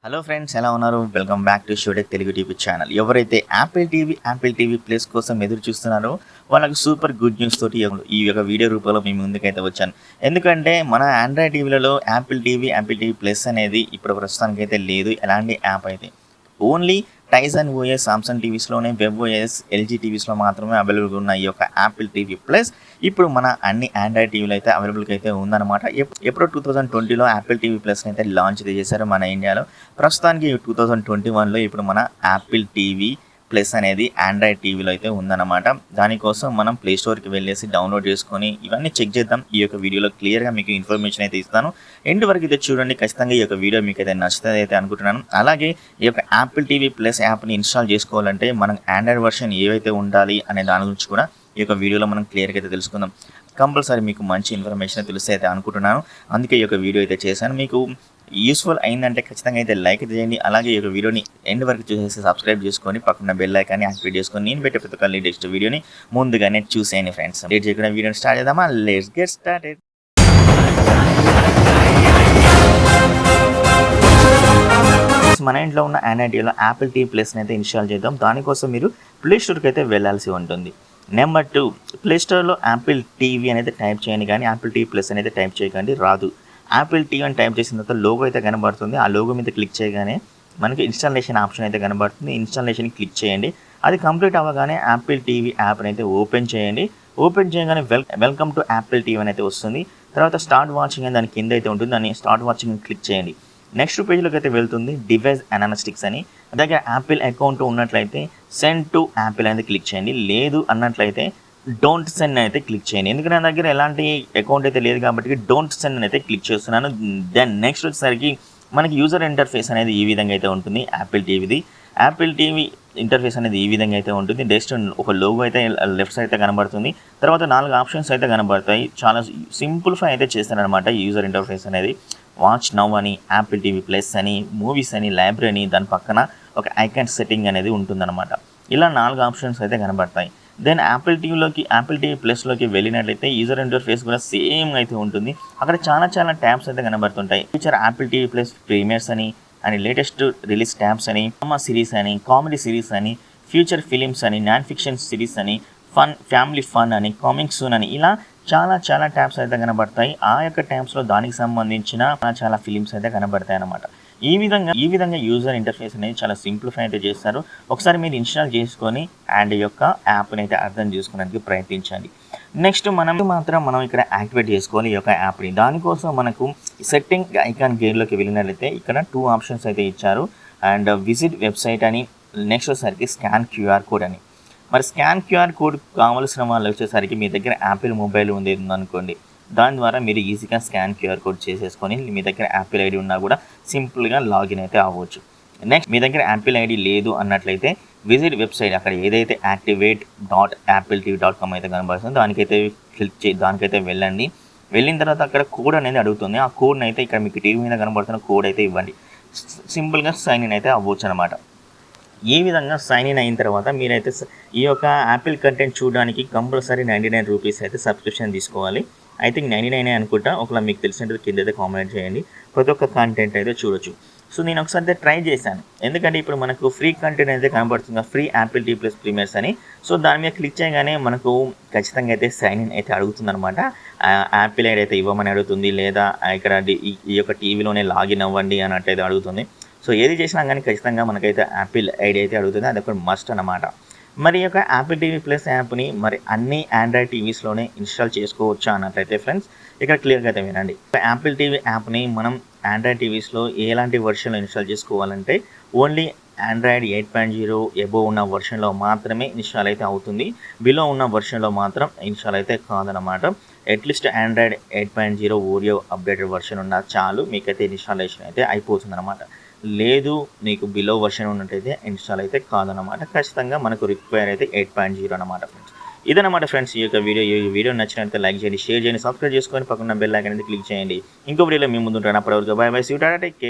Hello friends, ఎలా ఉన్నారు? Welcome back to ShowTech Telugu TV channel. ఎవరైతే యాపిల్ టీవీ ప్లస్ కోసం ఎదురు చూస్తున్నారో వాళ్ళకి సూపర్ గుడ్ న్యూస్ తోటి ఈ యొక్క వీడియో రూపంలో మీ ముందుకైతే వచ్చాను. ఎందుకంటే మన ఆండ్రాయిడ్ టీవీలలో యాపిల్ టీవీ ప్లస్ అనేది ఇప్పుడు ప్రస్తుతానికైతే లేదు. ఎలాంటి యాప్ అయితే ఓన్లీ టైసన్ ఓఎస్ సామ్సంగ్ టీవీస్లోనే, వెబ్ ఓఎస్ ఎల్జీ టీవీస్లో మాత్రమే అవైలబుల్గా ఉన్న ఈ యొక్క యాపిల్ టీవీ ప్లస్ ఇప్పుడు మన అన్ని ఆండ్రాయిడ్ టీవీలో అయితే అవైలబుల్గా అయితే ఉందన్నమాట. ఎప్పుడో 2020లో యాపిల్ టీవీ ప్లస్ని అయితే లాంచ్ చేశారు మన ఇండియాలో. ప్రస్తుతానికి 2021లో ఇప్పుడు మన యాపిల్ టీవీ ప్లస్ అనేది ఆండ్రాయిడ్ టీవీలో అయితే ఉందన్నమాట. దానికోసం మనం ప్లే స్టోర్కి వెళ్ళేసి డౌన్లోడ్ చేసుకొని ఇవన్నీ చెక్ చేద్దాం. ఈ యొక్క వీడియోలో క్లియర్గా మీకు ఇన్ఫర్మేషన్ అయితే ఇస్తాను. ఎండ్ వరకు అయితే చూడండి. ఖచ్చితంగా ఈ యొక్క వీడియో మీకు అయితే నచ్చుతుంది అయితే అనుకుంటున్నాను. అలాగే ఈ యొక్క యాపిల్ టీవీ ప్లస్ యాప్ని ఇన్స్టాల్ చేసుకోవాలంటే మనం ఆండ్రాయిడ్ వర్షన్ ఏవైతే ఉండాలి అనే దాని గురించి కూడా ఈ యొక్క వీడియోలో మనం క్లియర్గా అయితే తెలుసుకుందాం. కంపల్సరీ మీకు మంచి ఇన్ఫర్మేషన్ తెలిస్తే అయితే అనుకుంటున్నాను. అందుకే ఈ యొక్క వీడియో అయితే చేశాను. మీకు యూస్ఫుల్ అయిందంటే ఖచ్చితంగా అయితే లైక్ చేయండి. అలాగే ఈ యొక్క వీడియోని ఎండ్ వరకు చూసేసి సబ్స్క్రైబ్ చేసుకొని పక్కన బెల్ ఐకాన్ని యాక్టివేట్ చేసుకొని నేను పెట్టే ప్రతి ఒక్క లేటెస్ట్ వీడియోని ముందుగానే చూసేయండి ఫ్రెండ్స్. లేట్ చేయకుండా వీడియోని స్టార్ట్ చేద్దామా? Let's get started. మన ఇంట్లో ఉన్న ఆండ్రాయిడ్ టీవీలో యాపిల్ టీవీ ప్లస్ని అయితే ఇన్స్టాల్ చేద్దాం. దానికోసం మీరు ప్లే స్టోర్కి అయితే వెళ్ళాల్సి ఉంటుంది. నెంబర్ 2, ప్లే స్టోర్లో యాపిల్ టీవీ అనేది టైప్ చేయండి, కానీ యాపిల్ టీవీ ప్లస్ అనేది టైప్ చేయకండి, రాదు. యాపిల్ టీవీ అని టైప్ చేసిన తర్వాత లోగో అయితే కనబడుతుంది. ఆ లోగో మీద క్లిక్ చేయగానే మనకి ఇన్స్టాలేషన్ ఆప్షన్ అయితే కనబడుతుంది. ఇన్స్టాలేషన్ క్లిక్ చేయండి. అది కంప్లీట్ అవ్వగానే యాపిల్ టీవీ యాప్ని అయితే ఓపెన్ చేయండి. ఓపెన్ చేయగానే వెల్కమ్ టు యాపిల్ టీవీ అని అయితే వస్తుంది. తర్వాత స్టార్ట్ వాచింగ్ అని దాని కింద అయితే ఉంటుంది. దాన్ని స్టార్ట్ వాచింగ్ క్లిక్ చేయండి. నెక్స్ట్ పేజ్లోకి అయితే వెళ్తుంది. డివైస్ అనలిటిక్స్ అని. దగ్గర యాపిల్ అకౌంట్ ఉన్నట్లయితే సెండ్ టు యాపిల్ అనేది క్లిక్ చేయండి. లేదు అన్నట్లయితే డోంట్ సెండ్ అయితే క్లిక్ చేయండి. ఎందుకంటే నా దగ్గర ఎలాంటి అకౌంట్ అయితే లేదు కాబట్టి డోంట్ సెండ్ అయితే క్లిక్ చేస్తున్నాను. దెన్ నెక్స్ట్ వచ్చేసరికి మనకి యూజర్ ఇంటర్ఫేస్ అనేది ఈ విధంగా అయితే ఉంటుంది. యాపిల్ టీవీది యాపిల్ టీవీ ఇంటర్ఫేస్ అనేది ఈ విధంగా అయితే ఉంటుంది. జస్ట్ ఒక లోగో అయితే లెఫ్ట్ సైడ్ అయితే కనబడుతుంది. తర్వాత 4 ఆప్షన్స్ అయితే కనబడతాయి. చాలా సింప్లిఫై అయితే చేస్తారనమాట యూజర్ ఇంటర్ఫేస్ అనేది. వాచ్ నౌ అని, యాపిల్ టీవీ ప్లస్ అని, మూవీస్ అని, లైబ్రరీ అని, దాని పక్కన ఒక ఐకాన్ సెట్టింగ్ అనేది ఉంటుందన్నమాట. ఇలా 4 ఆప్షన్స్ అయితే కనబడతాయి. దెన్ యాపిల్ టీవీ ప్లస్లోకి వెళ్ళినట్లయితే యూజర్ ఇంటర్ఫేస్ కూడా సేమ్ అయితే ఉంటుంది. అక్కడ చాలా ట్యాబ్స్ అయితే కనబడుతుంటాయి. Future Apple TV plus premieres అని, లేటెస్ట్ రిలీజ్ ట్యాబ్స్ అని, డ్రామా సిరీస్ అని, కామెడీ సిరీస్ అని, ఫ్యూచర్ ఫిలిమ్స్ అని, నాన్ ఫిక్షన్ సిరీస్ అని, ఫ్యామిలీ ఫన్ అని, కామింగ్ సూన్ అని, ఇలా చాలా ట్యాబ్స్ అయితే కనబడతాయి. ఆ యొక్క ట్యాబ్స్లో దానికి సంబంధించిన చాలా ఫిలిమ్స్ అయితే కనబడతాయి అన్నమాట. ఈ విధంగా యూజర్ ఇంటర్ఫేస్ అనేది చాలా సింప్లిఫై అయితే చేస్తారు. ఒకసారి మీరు ఇన్స్టాల్ చేసుకొని అండ్ యొక్క యాప్ని అయితే అర్థం చేసుకోవడానికి ప్రయత్నించండి. నెక్స్ట్ మనం ఇక్కడ యాక్టివేట్ చేసుకోవాలి ఈ యొక్క యాప్ని. దానికోసం మనకు సెట్టింగ్ ఐకాన్ గేర్లోకి వెళ్ళినట్లయితే ఇక్కడ 2 ఆప్షన్స్ అయితే ఇచ్చారు. అండ్ విజిట్ వెబ్సైట్ అని, నెక్స్ట్ వచ్చేసరికి స్కాన్ క్యూఆర్ కోడ్ అని. మరి స్కాన్ క్యూఆర్ కోడ్ కావాల్సిన వాళ్ళు వచ్చేసరికి మీ దగ్గర యాపిల్ మొబైల్ ఉందనుకోండి, దాని ద్వారా మీరు ఈజీగా స్కాన్ క్యూఆర్ కోడ్ చేసేసుకొని మీ దగ్గర యాపిల్ ఐడి ఉన్నా కూడా సింపుల్గా లాగిన్ అయితే అవ్వచ్చు. నెక్స్ట్ మీ దగ్గర యాపిల్ ఐడి లేదు అన్నట్లయితే విజిట్ వెబ్సైట్, అక్కడ ఏదైతే activate.appletv.com అయితే కనబడుతుందో దానికైతే వెళ్ళండి. వెళ్ళిన తర్వాత అక్కడ కోడ్ అనేది అడుగుతుంది. ఆ కోడ్ని అయితే ఇక్కడ మీకు టీవీ మీద కనబడుతున్న కోడ్ అయితే ఇవ్వండి. సింపుల్గా సైన్ ఇన్ అయితే అవ్వచ్చు అనమాట. ఈ విధంగా సైన్ ఇన్ అయిన తర్వాత మీరైతే ఈ యొక్క యాపిల్ కంటెంట్ చూడడానికి కంపల్సరీ 99 రూపీస్ అయితే సబ్స్క్రిప్షన్ తీసుకోవాలి. ఐ థింక్ 99 అనుకుంటా. ఒకవేళ మీకు తెలిసినట్టు కింద అయితే కామెంట్ చేయండి. ప్రతి ఒక్క కంటెంట్ అయితే చూడొచ్చు. సో నేను ఒకసారి అయితే ట్రై చేశాను. ఎందుకంటే ఇప్పుడు మనకు ఫ్రీ కంటెంట్ అయితే కనబడుతుంది, free Apple TV plus premieres అని. సో దాని మీద క్లిక్ చేయగానే మనకు ఖచ్చితంగా అయితే సైన్ ఇన్ అయితే అడుగుతుంది అనమాట. యాపిల్ ఐడి అయితే ఇవ్వమని అడుగుతుంది, లేదా ఇక్కడ ఈ యొక్క టీవీలోనే లాగిన్ అవ్వండి అన్నట్టయితే అడుగుతుంది. సో ఏది చేసినా కానీ ఖచ్చితంగా మనకైతే యాపిల్ ఐడి అయితే అడుగుతుంది. అది ఒక మస్ట్ అన్నమాట. మరి యొక్క యాపిల్ టీవీ ప్లస్ యాప్ని మరి అన్ని ఆండ్రాయిడ్ టీవీస్లోనే ఇన్స్టాల్ చేసుకోవచ్చా అన్నట్లయితే ఫ్రెండ్స్ ఇక్కడ క్లియర్గా అయితే వినండి. యాపిల్ టీవీ యాప్ని మనం ఆండ్రాయిడ్ టీవీస్లో ఎలాంటి వర్షన్లో ఇన్స్టాల్ చేసుకోవాలంటే ఓన్లీ ఆండ్రాయిడ్ 8.0 ఎబోవ్ ఉన్న వర్షన్లో మాత్రమే ఇన్స్టాల్ అయితే అవుతుంది. బిలో ఉన్న వర్షన్లో మాత్రం ఇన్స్టాల్ అయితే కాదనమాట. At least Android 8.0 Oreo updated version ఉన్న చాలు, మీకైతే ఇన్స్టాలేషన్ అయితే అయిపోతుంది అనమాట. లేదు మీకు బిలో వర్షన్ ఉన్నట్టయితే ఇన్స్టాల్ అయితే కాదనమాట. ఖచ్చితంగా మనకు రిక్వైర్ అయితే 8.0 అనమాట ఫ్రెండ్స్. ఇదన్నమాట ఫ్రెండ్స్ ఈ యొక్క వీడియో నచ్చినట్లయితే లైక్ చేయండి, షేర్ చేయండి, సబ్స్క్రైబ్ చేసుకొని పక్కన బెల్ ఐకాన్ అనేది క్లిక్ చేయండి. ఇంకో వీడియోలో మీ ముందు ఉంటాను. అప్పటివరకు bye bye, see you, tata, take care.